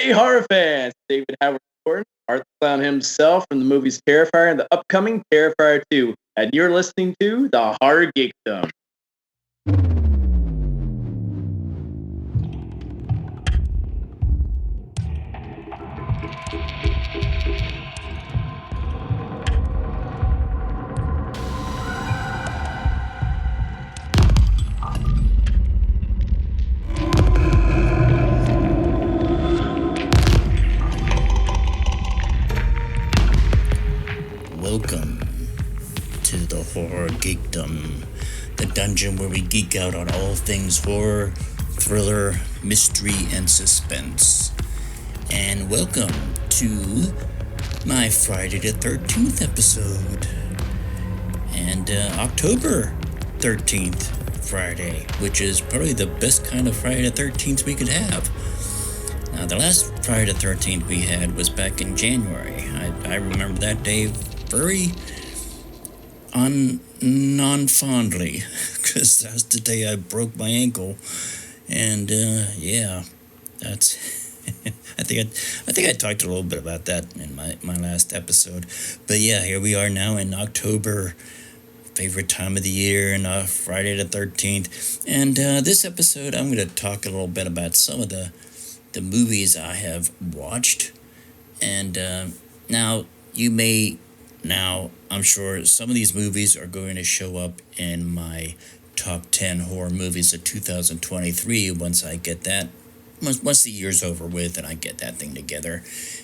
Hey, horror fans! David Howard Gordon, Art the Clown himself from the movies Terrifier and the upcoming Terrifier 2. And you're listening to the Horror Geekdom. Welcome to the Horror Geekdom, the dungeon where we geek out on all things horror, thriller, mystery, and suspense. And welcome to my Friday the 13th episode. And October 13th Friday, which is probably the best kind of Friday the 13th we could have. Now, the last Friday the 13th we had was back in January. I remember that day very non-fondly, because that's the day I broke my ankle, and that's. I think I talked a little bit about that in my last episode, but yeah, here we are now in October, favorite time of the year, and Friday the 13th, and this episode I'm going to talk a little bit about some of the movies I have watched, and Now, I'm sure some of these movies are going to show up in my top 10 horror movies of 2023 once I get that, once the year's over with and I get that thing together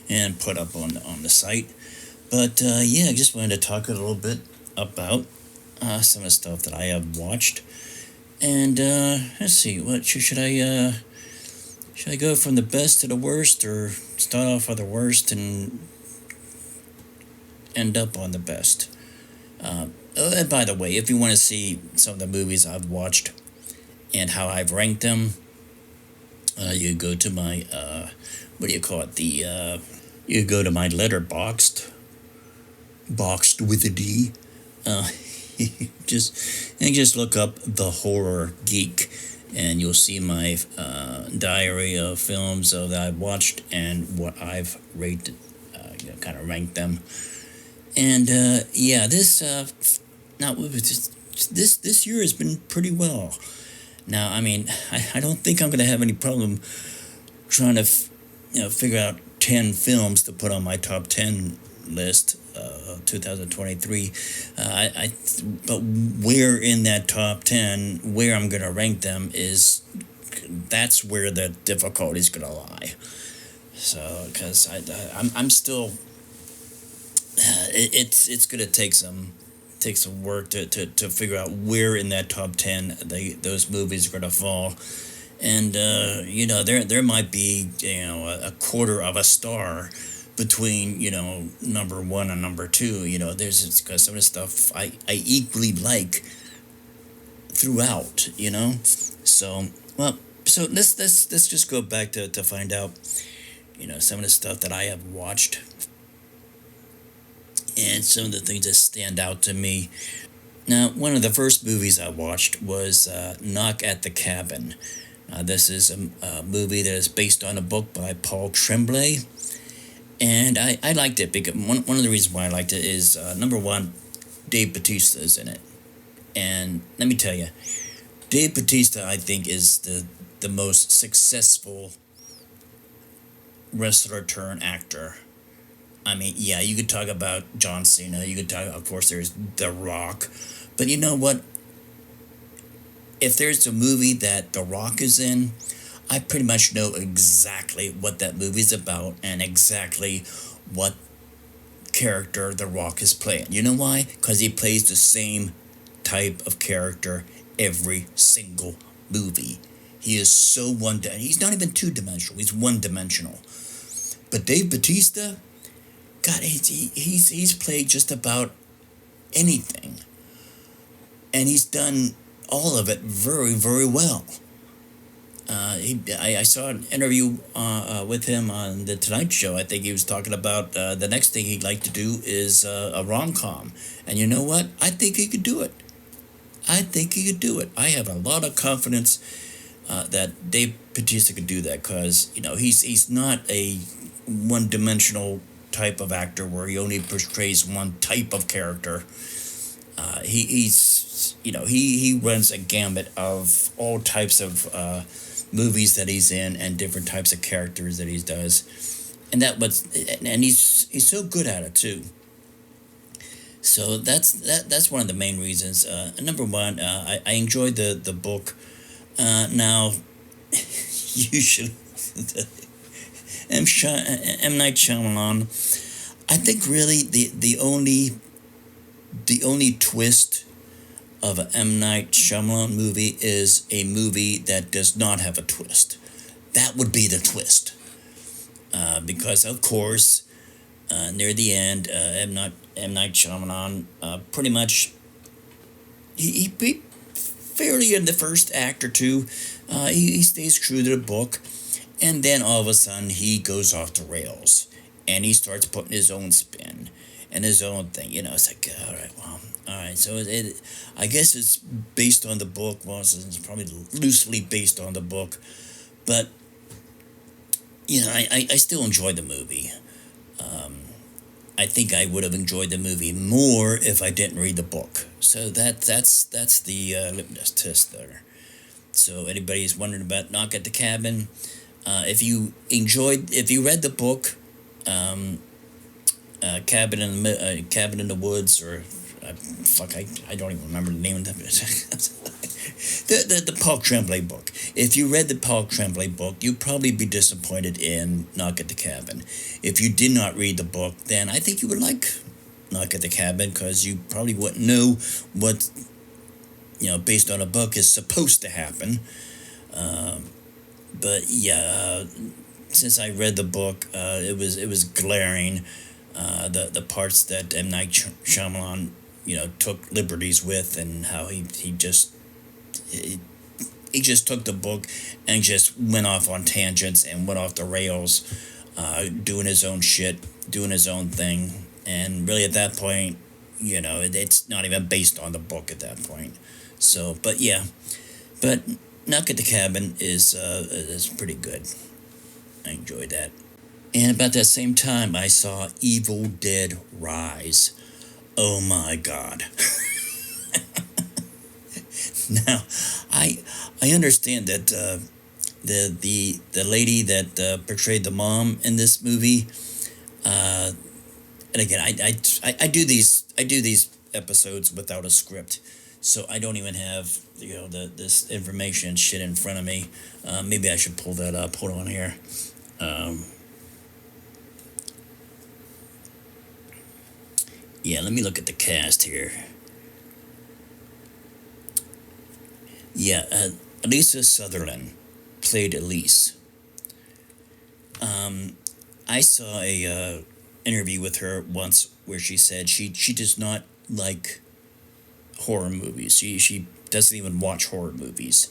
and put up on the site. But, I just wanted to talk a little bit about some of the stuff that I have watched. And, let's see, what should I go from the best to the worst, or start off with the worst and end up on the best? And by the way, if you want to see some of the movies I've watched and how I've ranked them, you go to my you go to my Letterboxd, boxed with a D. Just look up The Horror Geek, and you'll see my diary of films that I've watched and what I've rated, kind of ranked them. And this year has been pretty well. Now, I mean, I don't think I'm going to have any problem trying to figure out 10 films to put on my top 10 list of 2023. But where in that top 10, where I'm going to rank them that's where the difficulty is going to lie. So, because I'm still. It's going to take some work to figure out where in that top 10 those movies are going to fall, and there might be a quarter of a star between number one and number two. There's because some of the stuff I equally like throughout. So let's just go back to find out some of the stuff that I have watched. And some of the things that stand out to me. Now, one of the first movies I watched was Knock at the Cabin. This is a movie that is based on a book by Paul Tremblay. And I liked it because one of the reasons why I liked it is, number one, Dave Bautista is in it. And let me tell you, Dave Bautista, I think, is the most successful wrestler turned actor. I mean, yeah, you could talk about John Cena. You could talk, of course, there's The Rock. But you know what? If there's a movie that The Rock is in, I pretty much know exactly what that movie's about and exactly what character The Rock is playing. You know why? Because he plays the same type of character every single movie. He is so he's not even two-dimensional. He's one-dimensional. But Dave Bautista, God, he's played just about anything, and he's done all of it very, very well. I saw an interview with him on the Tonight Show. I think he was talking about the next thing he'd like to do is a rom-com, and you know what? I think he could do it. I have a lot of confidence that Dave Bautista could do that, because he's not a one-dimensional type of actor where he only portrays one type of character. He's he runs a gambit of all types of movies that he's in and different types of characters that he does, and he's so good at it too. So that's one of the main reasons. Number one, I enjoyed the book. Now, usually, M. Night Shyamalan. I think really the only twist of an M. Night Shyamalan movie is a movie that does not have a twist. That would be the twist, because of course, near the end, M. Night Shyamalan pretty much he fairly in the first act or two, he stays true to the book, and then all of a sudden he goes off the rails, and he starts putting his own spin and his own thing. It's like, all right, well, all right. So I guess it's based on the book. Well, it's probably loosely based on the book, but I still enjoyed the movie. I think I would have enjoyed the movie more if I didn't read the book. So that's the litmus test there. So anybody's wondering about Knock at the Cabin, if you read the book, Cabin in the Woods, or I don't even remember the name of the Paul Tremblay book. If you read the Paul Tremblay book, you'd probably be disappointed in Knock at the Cabin. If you did not read the book, then I think you would like Knock at the Cabin, because you probably wouldn't know what, based on a book, is supposed to happen. But yeah, since I read the book, it was glaring, the parts that M. Night Shyamalan took liberties with, and how he just took the book and just went off on tangents and went off the rails, doing his own shit, doing his own thing, and really at that point, it's not even based on the book at that point. So, but yeah, but Knock at the Cabin is pretty good. I enjoyed that. And about that same time, I saw Evil Dead Rise. Oh my God. Now, I understand that the lady that portrayed the mom in this movie, and again, I do these episodes without a script, so I don't even have this information shit in front of me. Maybe I should pull that up. Hold on here. Yeah, let me look at the cast here. Yeah, Elisa Sutherland played Elise. I saw a interview with her once where she said she does not like horror movies. She doesn't even watch horror movies.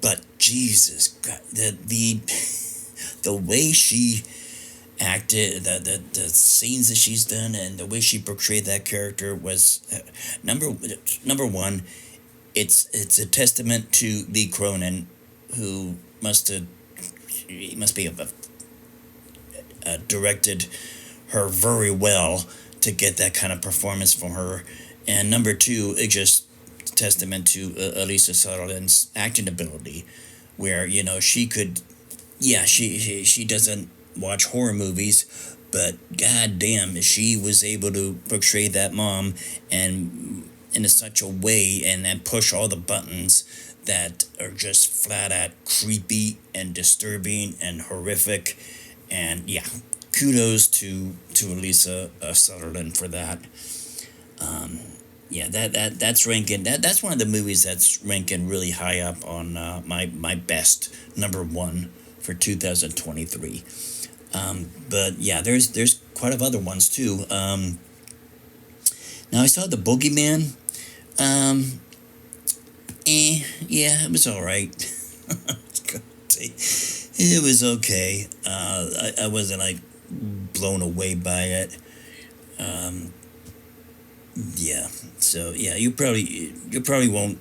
But Jesus, God, the way she acted, the scenes that she's done, and the way she portrayed that character was number one. It's a testament to Lee Cronin, who must have directed her very well to get that kind of performance from her. And number two, it's just testament to Elisa Sutherland's acting ability, where she could, yeah, she doesn't watch horror movies, but god damn, she was able to portray that mom and in such a way, and then push all the buttons that are just flat out creepy and disturbing and horrific. And yeah, kudos to Elisa Sutherland for that. Yeah, that's ranking. That's one of the movies that's ranking really high up on my best number one for 2023. But yeah, there's quite a other ones too. Now I saw The Boogeyman. Yeah, it was all right. It was okay. I wasn't like blown away by it. Yeah, so yeah, you probably won't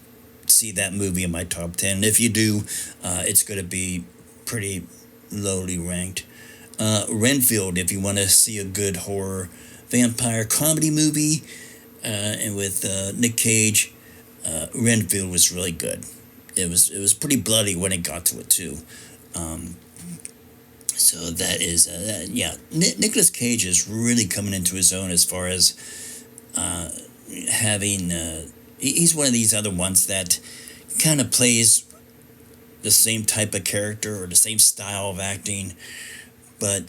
see that movie in my top 10. If you do, it's going to be pretty lowly ranked. Renfield, if you want to see a good horror vampire comedy movie, and with Nick Cage, Renfield was really good. It was pretty bloody when it got to it too. Um, so that is yeah. Nicolas Cage is really coming into his own as far as uh, having. He's one of these other ones that kind of plays the same type of character or the same style of acting, but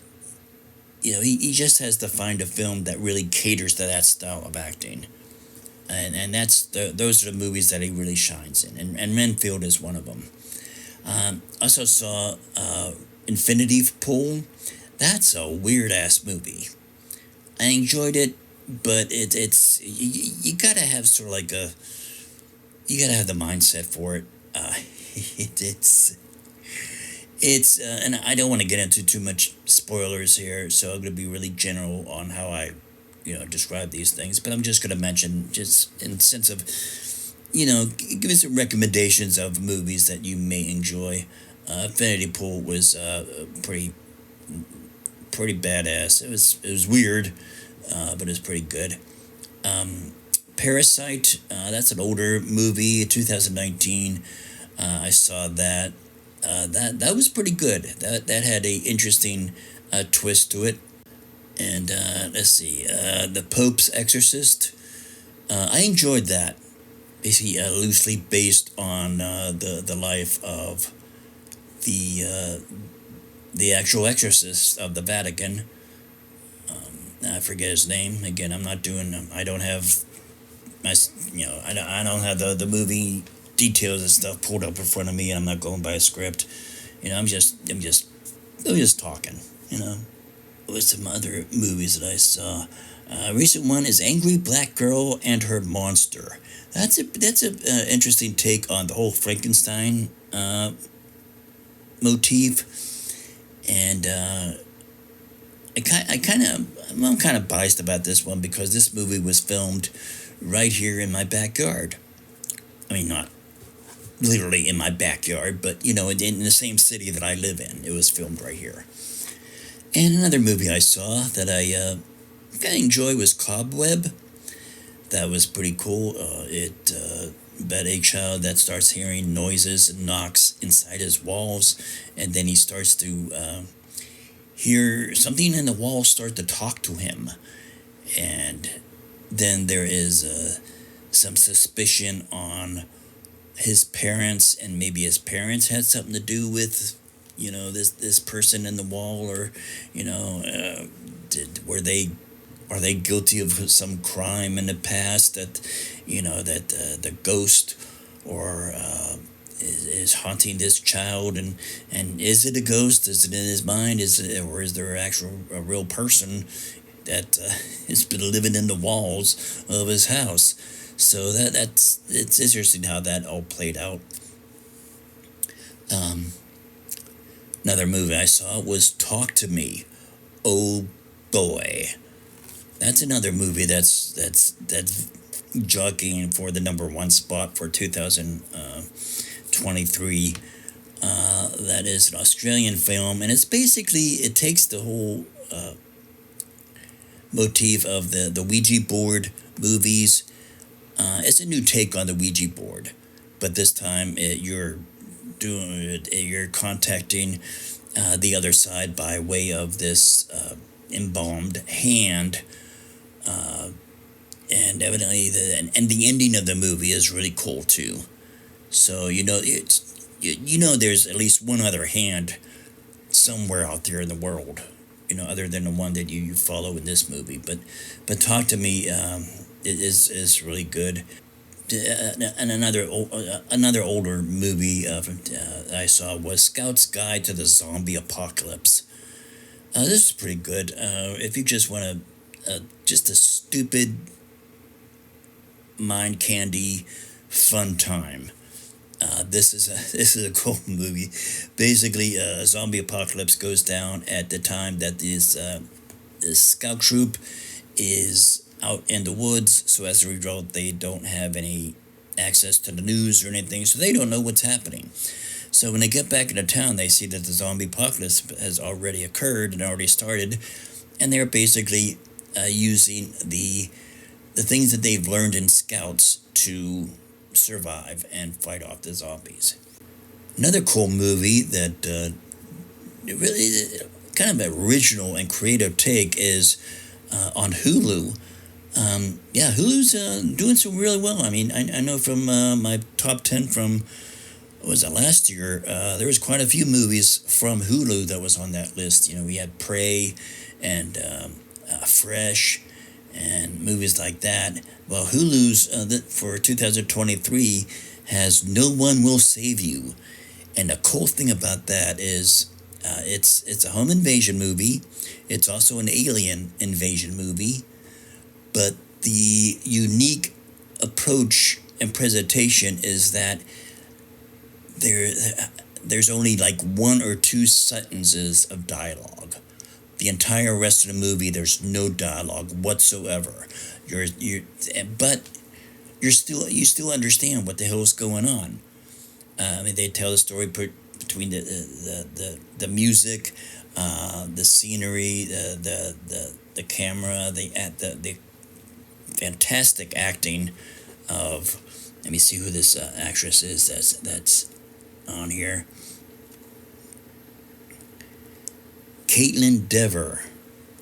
he just has to find a film that really caters to that style of acting. And those are the movies that he really shines in, and Renfield is one of them. Also saw Infinity Pool. That's a weird ass movie. I enjoyed it, but it's you gotta have sort of like a you gotta have the mindset for it. It it's and I don't want to get into too much spoilers here, so I'm gonna be really general on how I describe these things. But I'm just gonna mention just in the sense of give me some recommendations of movies that you may enjoy. Infinity Pool was pretty badass. It was weird, but it was pretty good. Um, Parasite. That's an older movie, 2019. I saw that. That was pretty good. That had a interesting twist to it. And let's see, the Pope's Exorcist. I enjoyed that. Basically, loosely based on the life of the the actual exorcist of the Vatican. I forget his name. Again, I'm not doing. I don't have my. I don't have the movie details and stuff pulled up in front of me, and I'm not going by a script. I'm just talking. With some other movies that I saw. Recent one is Angry Black Girl and Her Monster. That's a interesting take on the whole Frankenstein motif, and I'm kind of biased about this one because this movie was filmed right here in my backyard. I mean, not literally in my backyard, but in the same city that I live in. It was filmed right here. And another movie I saw that I kind of enjoyed was Cobweb. That was pretty cool. It about a child that starts hearing noises and knocks inside his walls, and then he starts to hear something in the wall start to talk to him, and then there is some suspicion on his parents, and maybe his parents had something to do with this person in the wall, or were they are they guilty of some crime in the past that the ghost or is haunting this child, and is it a ghost, is it in his mind, or is there a real person that has been living in the walls of his house. So it's interesting how that all played out. um, Another movie I saw was Talk to Me. Oh boy, that's another movie that's jockeying for the number one spot for 2023. That is an Australian film, and it takes the whole motif of the Ouija board movies. It's a new take on the Ouija board, but this time you're contacting the other side by way of this embalmed hand, uh, and evidently the ending of the movie is really cool too. So there's at least one other hand somewhere out there in the world, other than the one that you follow in this movie. But Talk to Me is really good. And another older movie I saw was Scout's Guide to the Zombie Apocalypse. This is pretty good. If you just want just a stupid mind candy fun time. This is a cool movie. Basically, a zombie apocalypse goes down at the time that this scout troop is out in the woods. So as a result, they don't have any access to the news or anything, so they don't know what's happening. So when they get back into town, they see that the zombie apocalypse has already occurred and already started, and they're basically using the things that they've learned in Scouts to survive and fight off the zombies. Another cool movie that really kind of original and creative take is on Hulu. Yeah, Hulu's doing so really well. I mean, I know from my top 10 from, what was it, last year, there was quite a few movies from Hulu that was on that list. You know, we had Prey and Fresh and movies like that. Well, Hulu's for 2023 has No One Will Save You. And the cool thing about that is it's a home invasion movie. It's also an alien invasion movie. But the unique approach and presentation is that there there's only like one or two sentences of dialogue. The entire rest of the movie, there's no dialogue whatsoever. But you still understand what the hell is going on. I mean, they tell the story between the music, the scenery, the camera, the fantastic acting of. Let me see who this actress is that's on here. Caitlin Dever,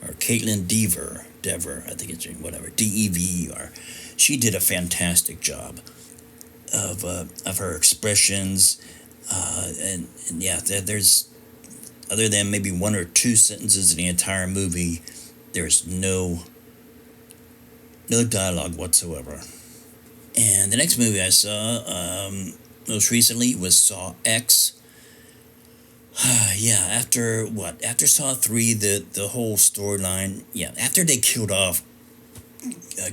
or Caitlin Dever, I think it's whatever, Dever. She did a fantastic job of her expressions, and yeah, there's, other than maybe one or two sentences in the entire movie, there's no dialogue whatsoever. And the next movie I saw most recently was Saw X. Yeah, after Saw 3, the whole storyline, yeah, after they killed off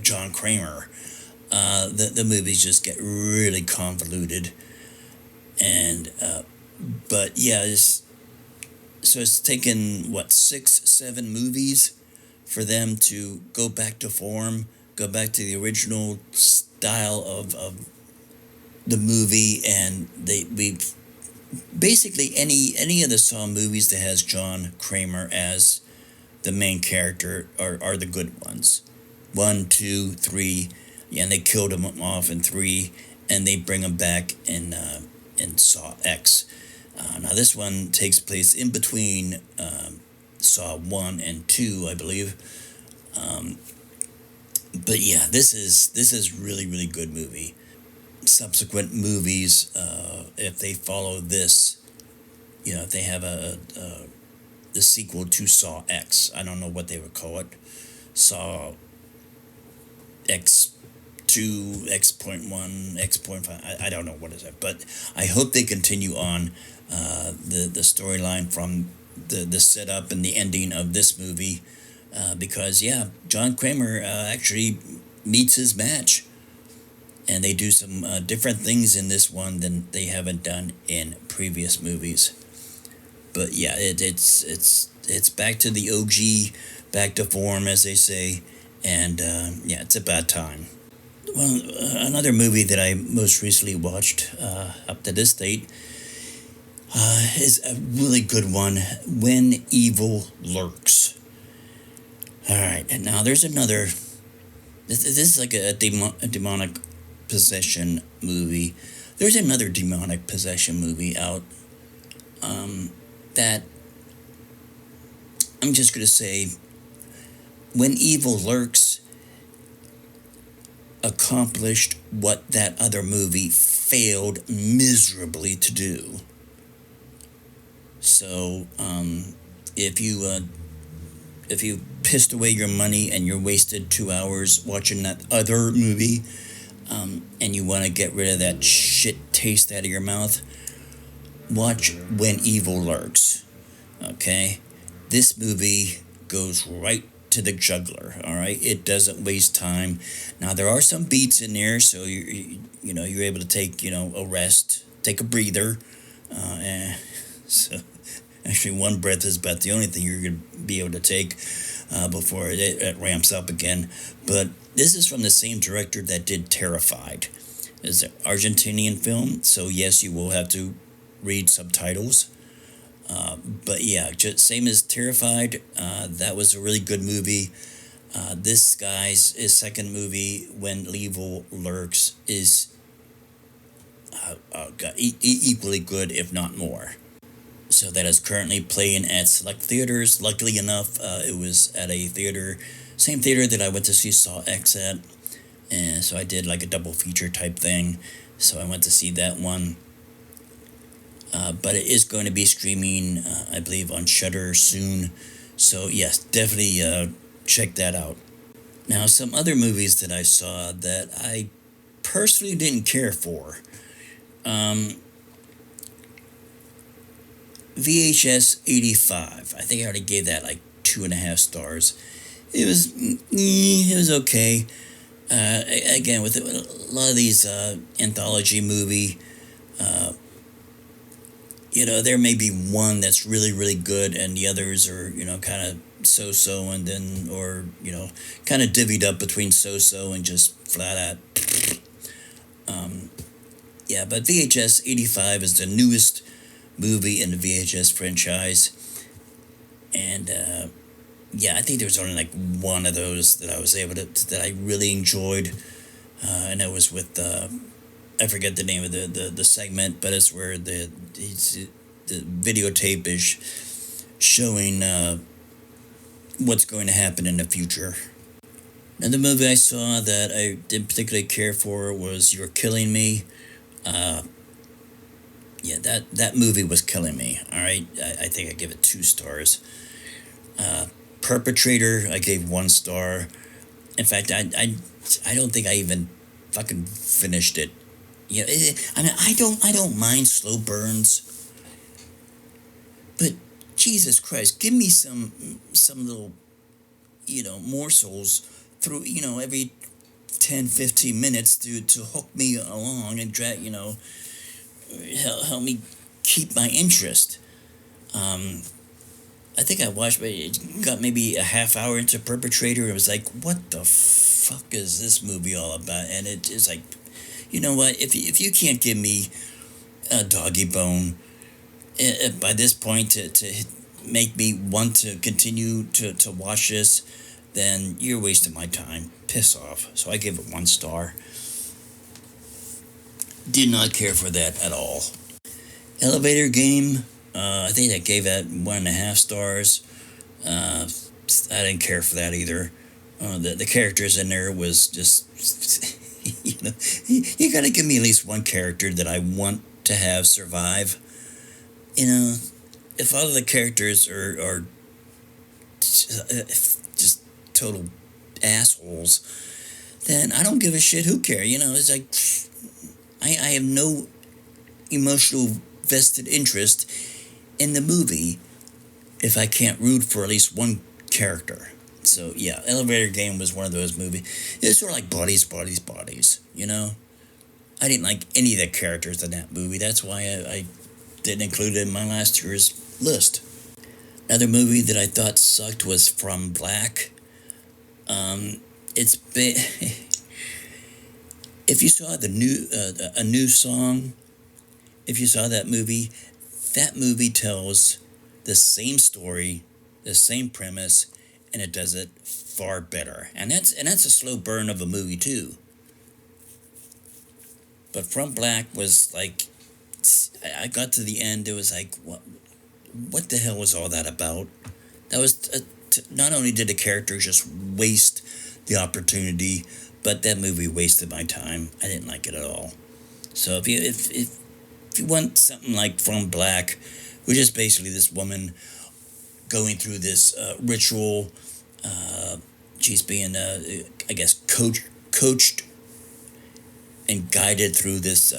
John Kramer, the movies just get really convoluted. And, but yeah, it's taken, what, 6-7 movies for them to go back to form, go back to the original style of the movie, and we basically any of the Saw movies that has John Kramer as the main character are the good ones. 1, 2, 3, yeah, and they killed him off in 3, and they bring him back in Saw X. Now this one takes place in between Saw 1 and 2, I believe. But yeah, this is really good movie. Subsequent movies, if they follow this, you know, if they have the sequel to Saw X, I don't know what they would call it, Saw X2, X.1, X.5, I don't know what is it, but I hope they continue on the storyline from the setup and the ending of this movie, because yeah, John Kramer actually meets his match. And they do some different things in this one than they haven't done in previous movies. But yeah, it's back to the OG, back to form, as they say, and yeah, it's about time. Well, another movie that I most recently watched up to this date is a really good one, When Evil Lurks. All right, and now there's another. This is like a demonic possession movie. There's another demonic possession movie out that I'm just going to say, When Evil Lurks accomplished what that other movie failed miserably to do. So if you pissed away your money and you're wasted 2 hours watching that other movie, and you want to get rid of that shit taste out of your mouth, watch When Evil Lurks. Okay? This movie goes right to the jugular, all right? It doesn't waste time. Now, there are some beats in there, so you're able to take, a rest, take a breather. So actually, one breath is about the only thing you're going to be able to take before it ramps up again. But this is from the same director that did Terrified. It's an Argentinian film, so yes, you will have to read subtitles. But yeah, just same as Terrified. That was a really good movie. This guy's his second movie, When Evil Lurks, is equally good, if not more. So that is currently playing at select theaters. Luckily enough, it was at a theater, same theater that I went to see Saw X at, and so I did like a double feature type thing. So I went to see that one. But it is going to be streaming, I believe, on Shudder soon. So yes, definitely check that out. Now, some other movies that I saw that I personally didn't care for. Um, VHS 85. I think I already gave that like 2.5 stars. It was okay. Again, with a lot of these anthology movie, uh, there may be one that's really really good, and the others are kind of so-so, and then or kind of divvied up between so-so and just flat out. Um, yeah, but VHS 85 is the newest movie in the VHS franchise, and yeah, I think there was only like one of those that I was able that I really enjoyed, and that was with I forget the name of the segment, but it's where the videotape is showing what's going to happen in the future. And the movie I saw that I didn't particularly care for was You're Killing Me. Uh, yeah, that movie was killing me. All right, I think I give it 2 stars. Uh, Perpetrator, I gave 1 star. In fact, I don't think I even fucking finished it. I mean, I don't mind slow burns, but Jesus Christ, give me some little morsels through every 10, 15 minutes to hook me along and drag help me keep my interest. Um, I think I watched, got maybe a half hour into Perpetrator. It was like, what the fuck is this movie all about? And it is like, you know what? If you can't give me a doggy bone by this point to make me want to continue to watch this, then you're wasting my time. Piss off. So I gave it 1 star. Did not care for that at all. Elevator Game. I think I gave that 1.5 stars. I didn't care for that either. The characters in there was just, you gotta give me at least one character that I want to have survive. If all of the characters are just total assholes, then I don't give a shit who cares. It's like, I have no emotional vested interest in the movie if I can't root for at least one character. So yeah, Elevator Game was one of those movies. It's sort of like Bodies. I didn't like any of the characters in that movie. That's why I didn't include it in my last year's list. Another movie that I thought sucked was From Black. It's been if you saw the new a new song, if you saw that movie tells the same story, the same premise, and it does it far better. And that's a slow burn of a movie too. But From Black was like, I got to the end. It was like, what the hell was all that about? That was not only did the characters just waste the opportunity, but that movie wasted my time. I didn't like it at all. So if you want something like From Black, which is basically this woman going through this ritual, she's being, I guess, coached and guided through this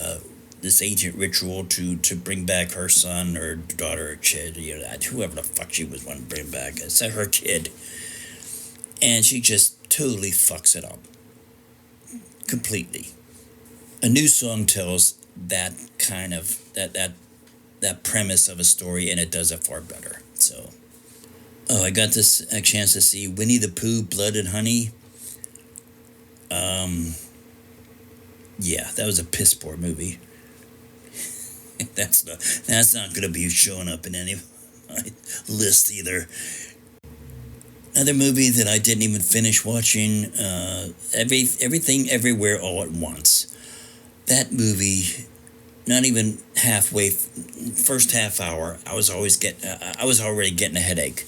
ancient ritual to bring back her son or daughter or kid, whoever the fuck she was wanting to bring back. It's her kid, and she just totally fucks it up completely. A new song tells that kind of that premise of a story, and it does it far better. So, I got a chance to see Winnie the Pooh, Blood and Honey. Yeah, that was a piss poor movie. That's not going to be showing up in any of my list either. Another movie that I didn't even finish watching, Everything Everywhere All at Once. That movie, not even halfway, first half hour, I was already getting a headache.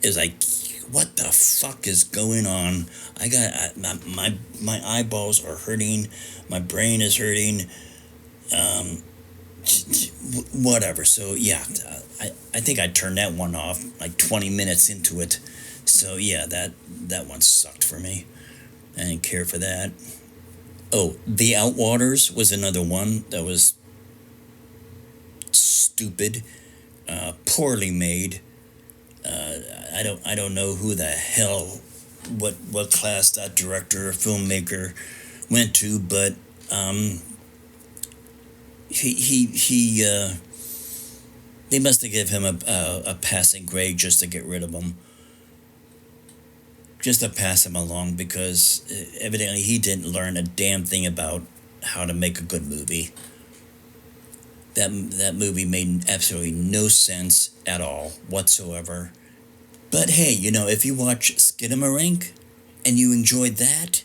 It was like, what the fuck is going on? My eyeballs are hurting, my brain is hurting, whatever. So yeah, I think I turned that one off like 20 minutes into it. So yeah, that one sucked for me. I didn't care for that. Oh, The Outwaters was another one that was stupid, poorly made. I don't know who the hell, what class that director or filmmaker went to, but he they must have given him a passing grade just to get rid of him, just to pass him along, because evidently he didn't learn a damn thing about how to make a good movie. That movie made absolutely no sense at all whatsoever. But hey, if you watch Skidamarink and you enjoyed that,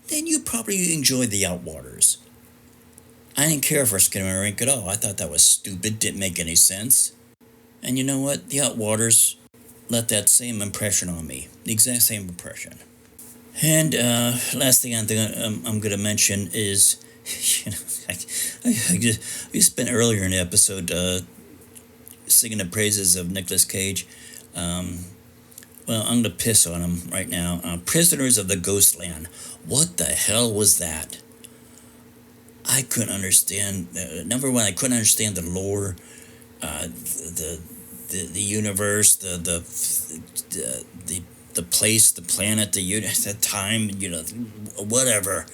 then you probably enjoyed The Outwaters. I didn't care for Skidamarink at all. I thought that was stupid, didn't make any sense. And you know what? The Outwaters left that same impression on me. The exact same impression. And last thing I'm going to mention is, I just spent earlier in the episode singing the praises of Nicolas Cage. Well, I'm going to piss on him right now. Prisoners of the Ghostland. What the hell was that? I couldn't understand. Number one, I couldn't understand the lore, the universe, the place, the planet, the time, whatever.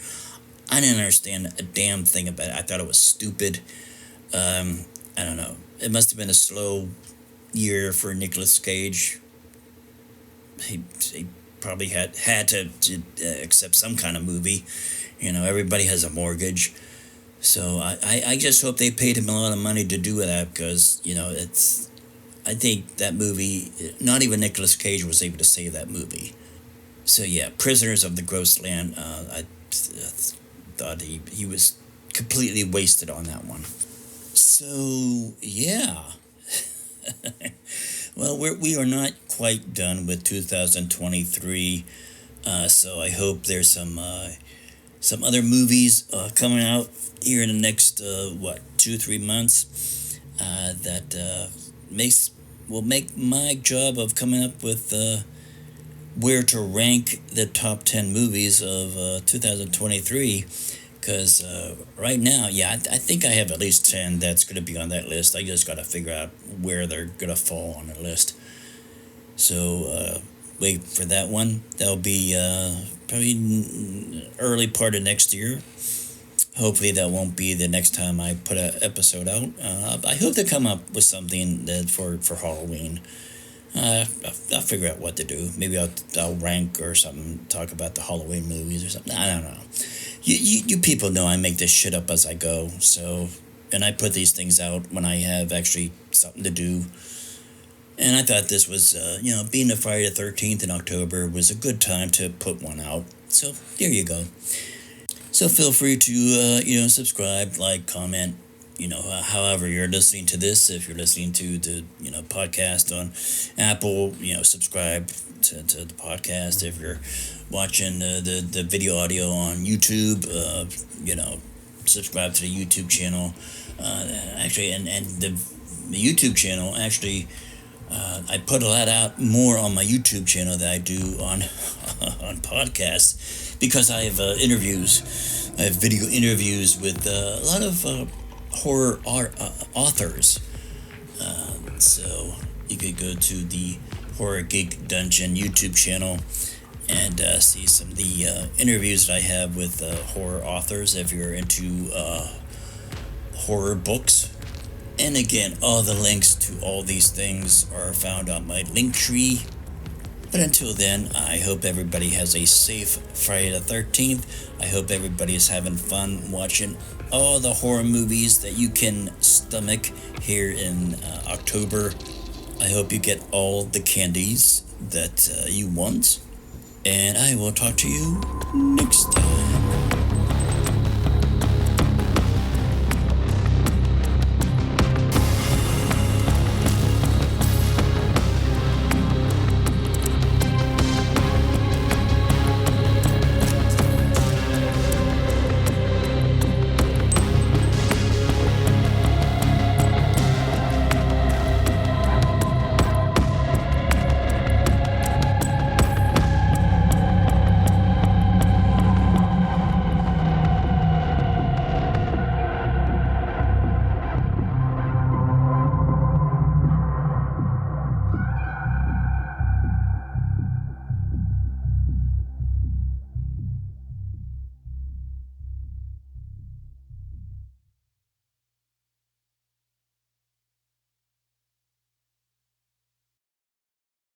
I didn't understand a damn thing about it. I thought it was stupid. I don't know. It must have been a slow year for Nicolas Cage. He probably had to accept some kind of movie. Everybody has a mortgage. So I just hope they paid him a lot of money to do that, because, I think that movie, not even Nicolas Cage was able to save that movie. So yeah, Prisoners of the Ghostland, I thought he was completely wasted on that one. So yeah. Well, we are not quite done with 2023, so I hope there's some other movies coming out here in the next 2-3 months that will make my job of coming up with where to rank the top 10 movies of 2023. Because right now, yeah, I think I have at least 10 that's going to be on that list. I just got to figure out where they're going to fall on the list. So wait for that one. That'll be probably early part of next year. Hopefully that won't be the next time I put an episode out. I hope to come up with something that for Halloween. I'll figure out what to do. Maybe I'll rank or something, talk about the Halloween movies or something. I don't know. You people know I make this shit up as I go, so, and I put these things out when I have actually something to do. And I thought this was, being the Friday the 13th in October was a good time to put one out. So there you go. So feel free to, subscribe, like, comment, however you're listening to this. If you're listening to the, podcast on Apple, subscribe to the podcast. If you're watching the video audio on YouTube, subscribe to the YouTube channel. Actually, and the YouTube channel, actually, I put a lot out more on my YouTube channel than I do on on podcasts, because I have interviews. I have video interviews with a lot of horror authors. So you could go to the Horror Geek Dungeon YouTube channel and see some of the interviews that I have with horror authors if you're into horror books. And again, all the links to all these things are found on my link tree. But until then, I hope everybody has a safe Friday the 13th. I hope everybody is having fun watching all the horror movies that you can stomach here in October. I hope you get all the candies that you want. And I will talk to you next time.